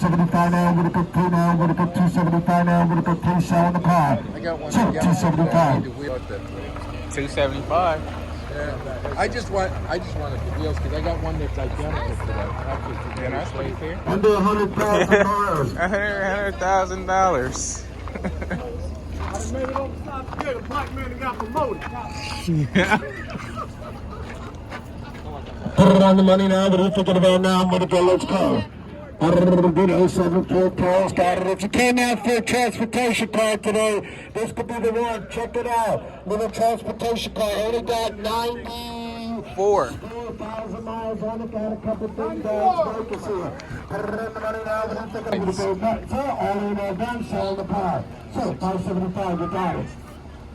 275 now. I'm gonna go 2 now. I'm gonna go 275 now. I'm gonna go 3 sell in the car. I got one. 275. 275. Yeah. I just wanted the wheels because I got one that's identical to that. Yeah, that's pretty fair. Under 100,000 miles. $100,000. I made it on the top here. The black man got promoted. Yeah. Put it on the money now. What are you thinking about now? I'm gonna go. Let's go. Good 074 calls. Got it. If you came out for a transportation car today, this could be the one. Check it out. Little transportation car. Only got 94,000 miles on it. Got a couple things down. Put it on the money now. What are you thinking? I'm gonna go nuts. All in all done. Sell the car. So 575. You got it.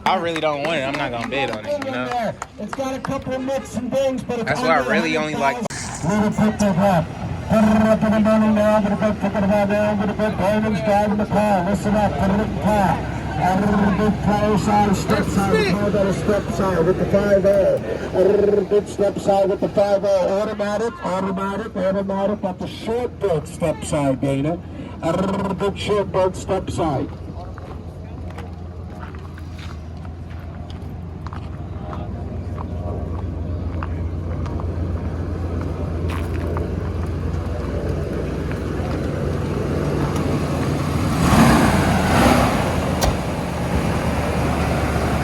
I really don't want it. I'm not gonna bid on it, you know. It's got a couple of nicks and things, but it's that's why I really only like. Let me pick that up. Put it up in the money now. I'm gonna go pick it up now. I'm gonna go Damon's driving the car. Listen up. Put it in the car. A little bit flow side, step side. The car got a step side with the 5-0. A little bit step side with the 5-0. Automatic. That's a short boat step side, Dana. A little bit short boat step side.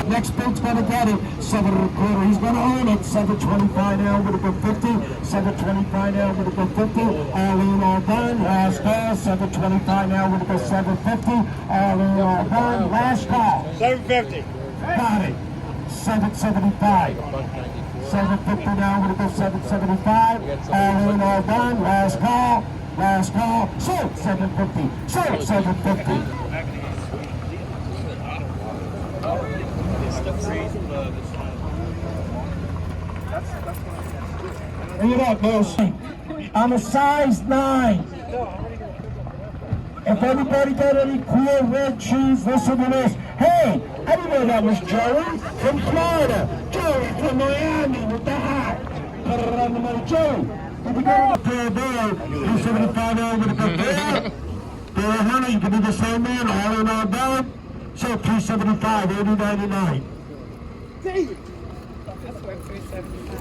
Next bid's gonna get it. 7.25. He's gonna own it. 725 now. I'm gonna go 50. 725 now. I'm gonna go 50. All in, all done. Last call. 725 now. I'm gonna go 750. All in, all done. Last call. 750. Got it. 775. 750 now. I'm gonna go 775. All in, all done. Last call. Last call. Sold 750. Sold 750. Look at that, Bill. I'm a size 9. If anybody got any cool red shoes, listen to this. Hey, I didn't know that was Joey from Florida. Joey from Miami with the hat. Put it on the money, Joey. If you go to the pair there, 275 over to go there. There, honey, you can be the same man, all in all done. So 275, 80.99. David. That's what 375.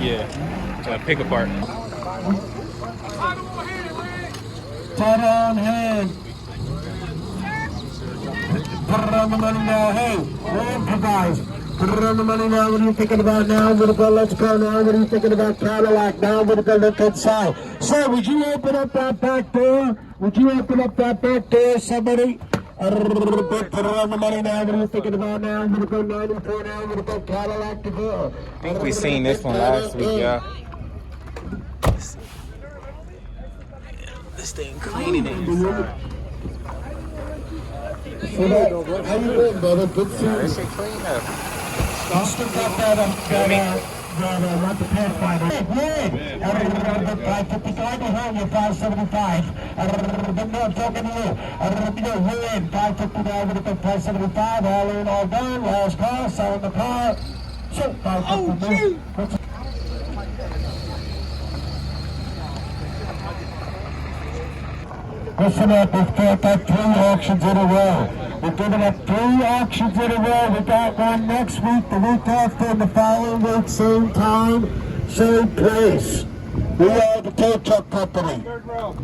Yeah. Pick apart. Title on hand. Put it on the money now. Hey, we'll improvise. Put it on the money now. What are you thinking about now? I'm gonna go, let's go now. What are you thinking about Cadillac now? I'm gonna go look inside. Sir, would you open up that back door? Would you open up that back door, somebody? Put it on the money now. What are you thinking about now? I'm gonna go 94 now. I'm gonna go Cadillac to go. I think we seen this one last week, y'all. This thing cleaning inside. How you doing, brother? Good to see you. This shit clean up. Austin got that, not the Pathfinder. Hey, Lloyd! 555 behind you, 575. No, I'm talking to you. You're in, 559 with the 575. All in, all done. Last call, selling the car. So, 550. Listen up, we've got 3 auctions in a row. We're giving up 3 auctions in a row. We got one next week, the week after, and the following week, same time, same place. We are the tow truck company. Third row.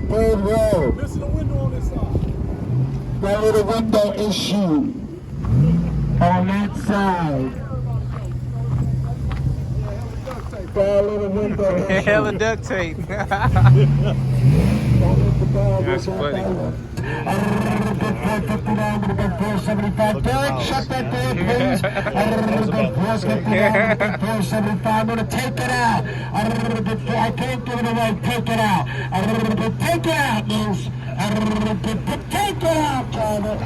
Third row. Missing a window on this side. That little window issue on that side. That little window issue. Hella duct tape. That's funny. 475. Derek, shut that door, please. 475. I'm going to take it out. I can't give it away. Take it out. Take it out, Moose. Take it out, Tyler.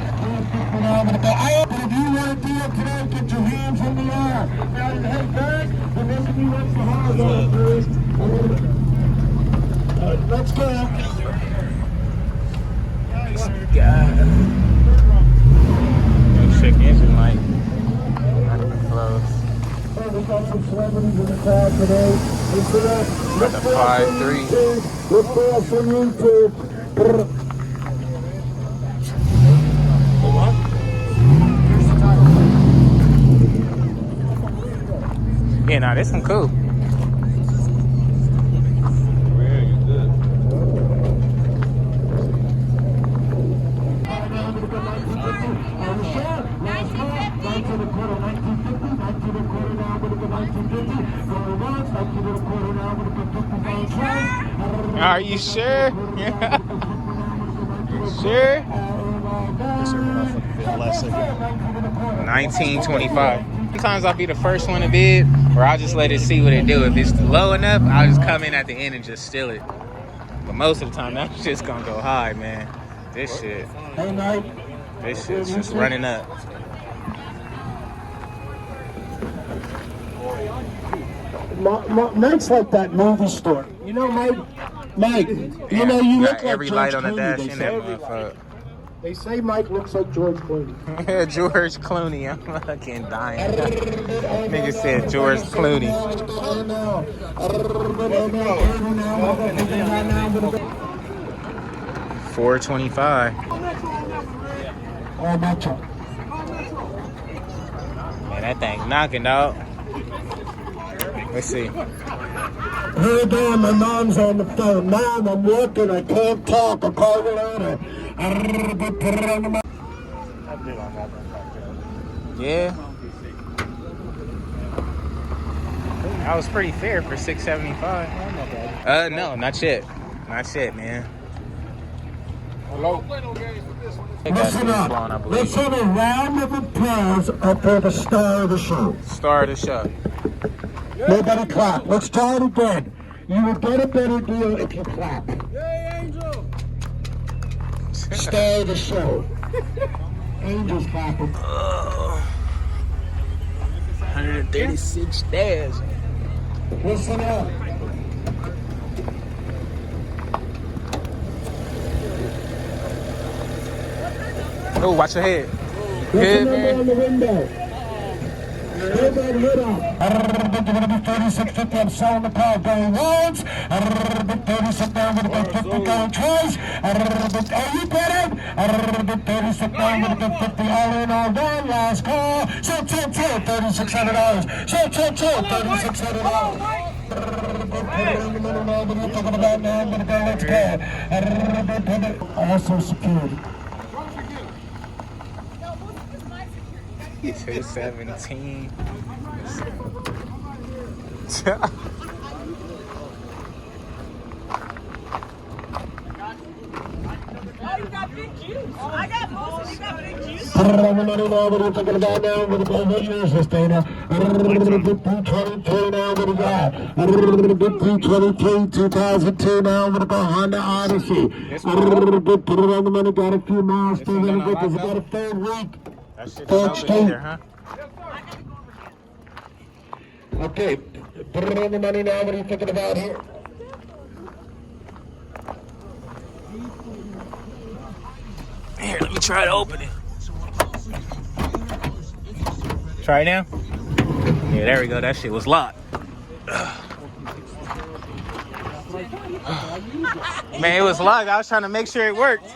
If you want to do it today, get your hands in the air. Now you head back. Remember, you want the hard one first. Let's go. God. Check engine light. Not even close. We got some celebrities in the crowd today. Got the 5'3". Look for us on YouTube. Yeah, nah, this one cool. Are you sure? Sure? 1925. Sometimes I'll be the first one to bid, or I'll just let it see what it do. If it's low enough, I'll just come in at the end and just steal it. But most of the time, that's just gonna go high, man. This shit's just running up. Mike's like that movie store. You know, Mike, you know, you look like every George light on the Clooney, dash they in say. that motherfucker. They say Mike looks like George Clooney. George Clooney, I'm fucking dying. Nigga said George Clooney. 425. Oh, Metro. Man, that thing knocking, dog. Let's see. Hey, damn, my mom's on the phone. Mom, I'm working. I can't talk. I'll call you later. Yeah. That was pretty fair for $675. No, not yet. Not yet, man. Hello. Listen up. Let's have a round of applause up for the star of the show. Star of the show. Nobody clap. Let's try it again. You will get a better deal if you clap. Hey, Angel! Star of the show. Angel's clapping. 136 days. Listen up. Oh, watch your head. What's Good, the number man. on the window? Hold that hood up. 3650, I'm selling the car going once. 36 down with a 50 going twice. Are you better? 36 down with a 50 all in all one. Last call. Chill, $3,600. Chill, $3,600. Also security. 217. Oh, you got big juice. I got most. You got big juice. What are you talking about now? What year is this, Dana? 2022 now, what do you got? 2023, 2002 now, I'm gonna go Honda Odyssey. Put it on the money, got a few miles still in it, because about a third week. That shit's Third over state. either, huh? Okay, put it on the money now, what are you thinking about here? Here, let me try to open it. Try it now? Yeah, there we go. That shit was locked. Man, it was locked. I was trying to make sure it worked.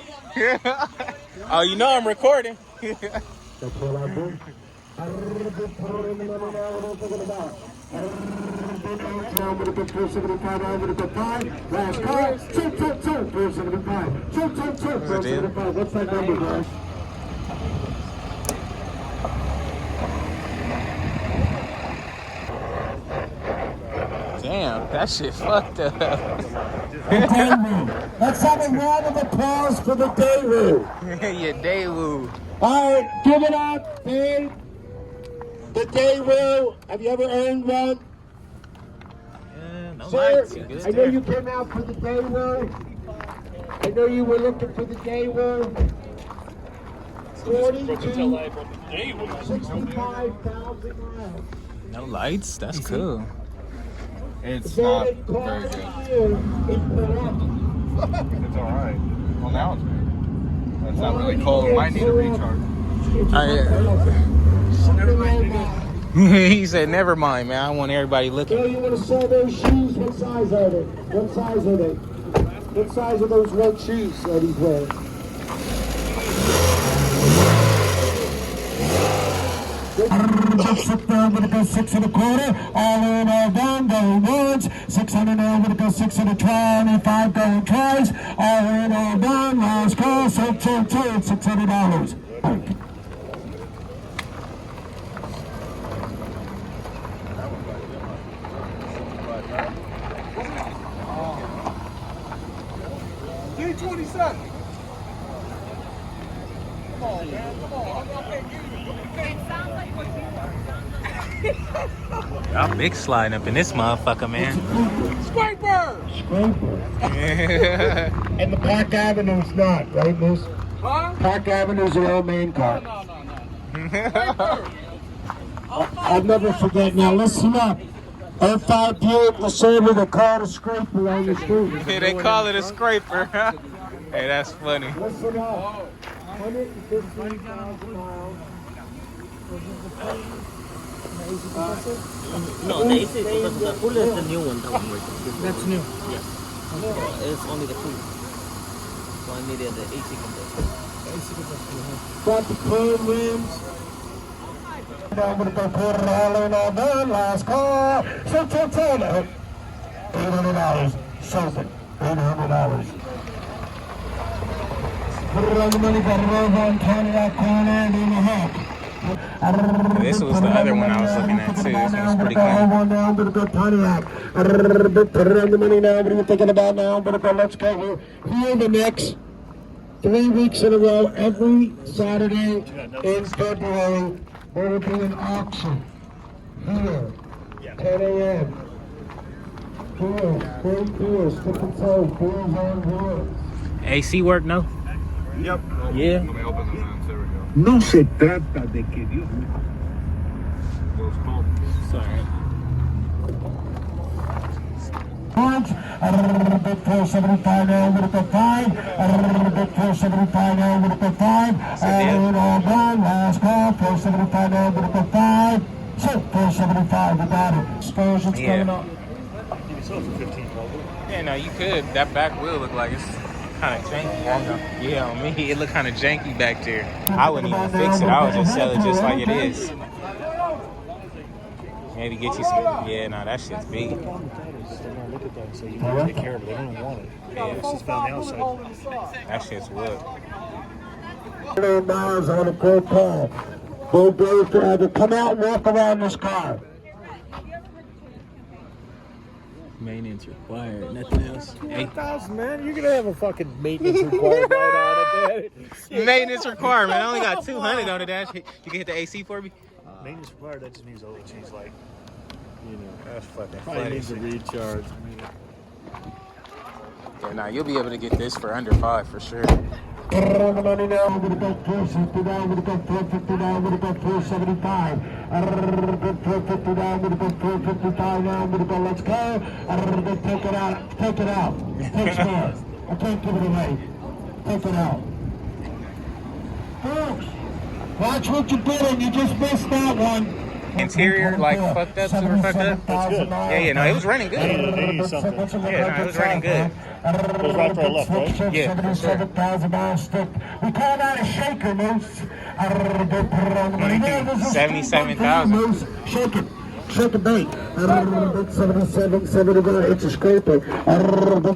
Oh, you know I'm recording. That's what I do. Put it on the money now, what are you thinking about? Now with a big 475, now with a big 5. Last call. 475. 475. What's that number, guys? Damn, that shit fucked up. Let's have a round of applause for the Daewoo. Your Daewoo. All right, give it up, Dave. The Daewoo. Have you ever owned one? No Sir, lights. You good I know there? you came out for the Daewoo. I know you were looking for the Daewoo. 65,000 miles. No lights? That's cool. It's So not they very call good. it you. It's the rock. It's all right. Well, now it's good. It's not really cold. Might need a recharge. It's Oh, yeah. something like that. He said, never mind, man. I don't want everybody So looking. you want to sell those shoes? What size are they? What size are they? What size are those red shoes that he's wearing? Sit down with the 6 1/4, all in, all down, going once. 600 now with the 625 going twice, all in, all down, last call, $600. $327. Come on, man. Come on. Y'all big sliding up in this motherfucker, man. Scraper! And the Park Avenue's not, right, Miss? Huh? Park Avenue's the old main car. No. I'll never forget. Now listen up. 05 Buick LeSabre, they call it a scraper on the street. Yeah, they call it a scraper. Hey, that's funny. Listen up. 115,000 miles. No, the AC because the cooler is the new one. That one right there. That's new. Yes. It's only the cooler. So I needed the AC compressor. Got the chrome rims. I'm gonna go put it all in all done. Last call. $800. Something. $800. Put it on the money. Got it over on Pontiac corner and in the hook. This was the other one I was looking at too. This one's pretty clean. I'm gonna go Pontiac. Put it on the money now. What are you thinking about now? I'm gonna go. Let's go here. Here the next 3 weeks in a row, every Saturday in February, there will be an auction here, 10 a.m. Here, great beers, stick and sold, beers on wheels. AC work, no? Yep. Yeah. Let me open them now. There we go. No se trata de que Dios. Well, it's cool. Sorry. Big 475 now, with a 5. Big 475 now, with a 5. All done, last call, 475 now, with a 5. So 475, we got it. Explosions coming up. Yeah, no, you could. That back wheel look like it's kind of janky. Yeah, on me, it look kind of janky back there. I wouldn't even fix it. I would just sell it just like it is. Maybe get you some. Yeah, no, that shit's big. Look at that, so you can take care of it. They don't want it. Yeah, It's just found the outside. that shit's wood. $1 on a Copart. Go brave driver. Come out and walk around this car. Maintenance required, nothing else. Hey, 1,000, man. You're gonna have a fucking maintenance required right on it, man. maintenance requirement. I only got 200 on the dash. You can hit the AC for me. Maintenance required. That just means oil change light. You know, That's fucking probably funny. needs a recharge. Yeah, nah, you'll be able to get this for under 5 for sure. Put it on the money now. We're going to go 469. We're going to go 459. We're going to go 475. Good 459. We're going to go 455 now. We're going to go. Let's go. Take it out. Take it out. Take scores. I can't give it away. Take it out. Folks, watch what you're doing. You just missed that one. Interior, like, fucked up, super fucked up? That's good. Yeah, no, it was running good. They need something. Yeah, no, it was running good. Goes right for our left, right? Yeah, for sure. 77,000 miles stick. We call that a shaker, Moose. 77,000. Moose, shake it. Shake it, bait. 77, 71, it's a scraper.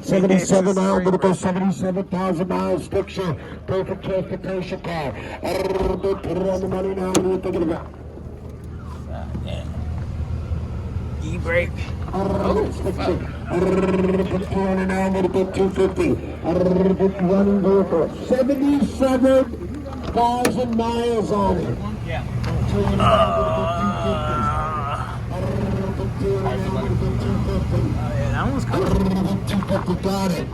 77 now, I'm going to go 77,000 miles stick shift. Perfect transportation car. Put it on the money now, what are you thinking about? E-brake. Oh, fuck. 200 now, I'm going to go 250. Running vehicle. 77,000 miles on it. Yeah. That one's cool. 250, got it.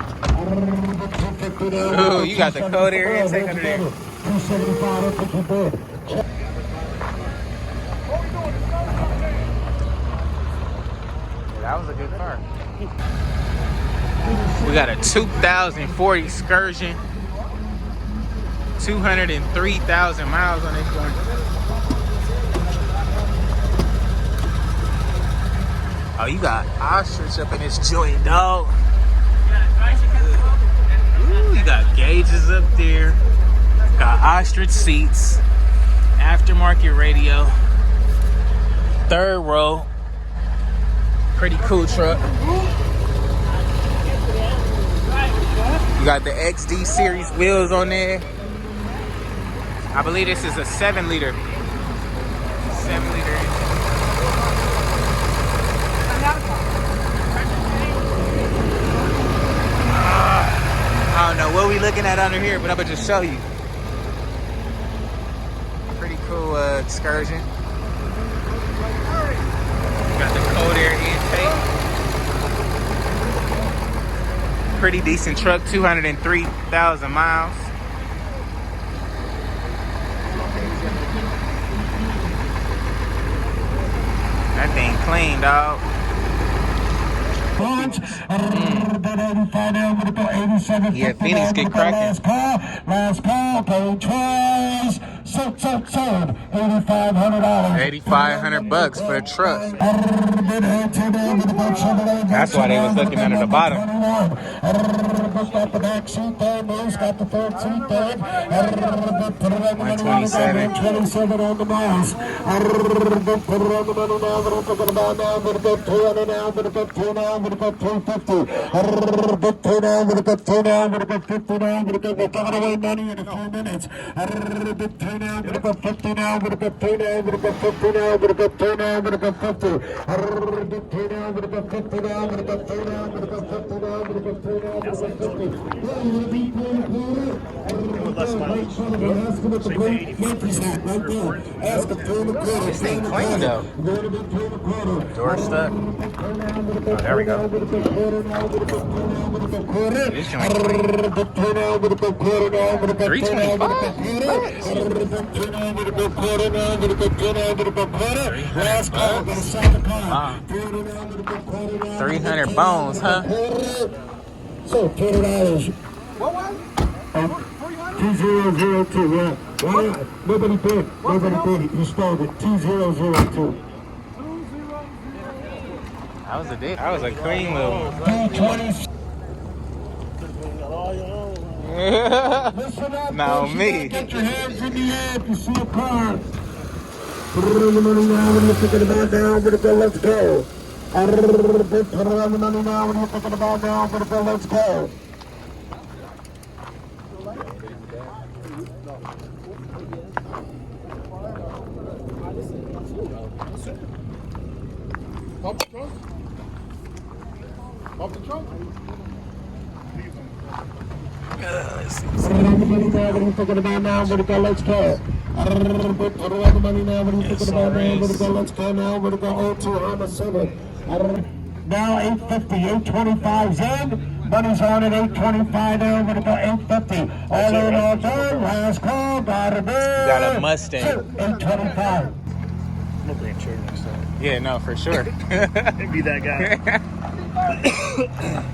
Ooh, you got the code area intake under there. 275, that's what you did. That was a good car. We got a 2040 Excursion. 203,000 miles on this one. Oh, you got ostrich up in this joint, dog. Ooh, you got gauges up there. Got ostrich seats. Aftermarket radio. Third row. Pretty cool truck. You got the XD series wheels on there. I believe this is a 7-liter. 7-liter engine. I don't know what we looking at under here, but I'm gonna just show you. Pretty cool excursion. Got the cold air intake. Pretty decent truck, 203,000 miles. That thing clean, dog. Yeah, Phoenix get cracking. Last call, go twice. Sold. $8,500 for the truck. That's why they was looking under the bottom. Got the back seat there, Moose got the front seat there. 127. 27 on the miles. Put it on the money now, but I'm talking about now. I'm going to get 200 now, I'm going to get 2 now, I'm going to get 250. Get 2 now, I'm going to get 2 now, I'm going to get 50 now, I'm going to get, we're giving away money in a few minutes. Get 2 now, I'm going to get 50 now, I'm going to get 2 now, I'm going to get 50 now, I'm going to get 2 now, I'm going to get 50. Get 2 now, I'm going to get 50 now, I'm going to get 2 now, I'm going to get 50 now, I'm going to get 2 now, I'm going to get 50. This thing clean though. Door stuck. Oh, there we go. This joint clean. 325? Wow. 300 bones, huh? So $20. What was? 2002, yeah. Why? Nobody bid. Nobody bid. You stole it. 2002. That was a clean little. 220. Now me. Get your hands in the air if you see a car. Put it on the money now. What are you thinking about now? I'm gonna go. Let's go. Put it on the money now. What are you thinking about now? I'm gonna go. Let's go. Pump the trunk? Pump the trunk? Let's see. Put it on the money now. What are you thinking about now? I'm gonna go. Let's go. Put it on the money now. What are you thinking about now? I'm gonna go. Let's go now. I'm gonna go 02 on a 7. Now 850, 825 Zen. Money's on at 825 now. I'm gonna go 850. All in, all done. Last call. Got a bid. Got a Mustang. 825. I'm gonna bring insurance. Yeah, no, for sure. Be that guy.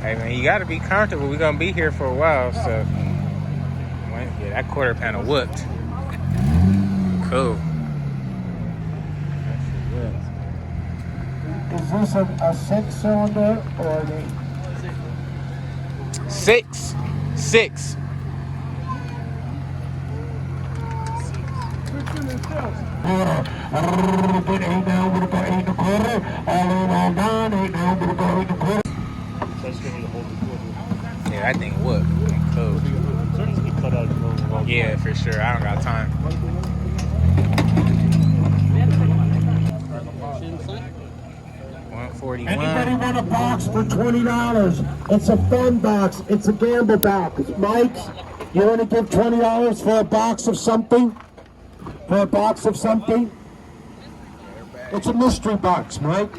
Hey man, you gotta be comfortable. We're gonna be here for a while, so yeah, that quarter panel whooped. Cool. Is this a 6-cylinder or an 8? Six. Good 8 now, we're gonna go 8 1/4. All in, all done. 8 now, we're gonna go 8 1/4. That's gonna hold the quarter. Yeah, that thing whooped. Cool. Certainly cut out the road. Yeah, for sure. I don't got time. 141. Anybody want a box for $20? It's a fun box. It's a gamble box. Mike, you want to give $20 for a box of something? For a box of something? It's a mystery box, Mike.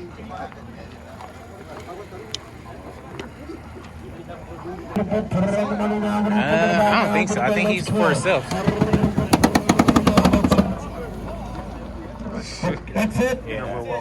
I don't think so. I think he's for himself. That's it? Yeah.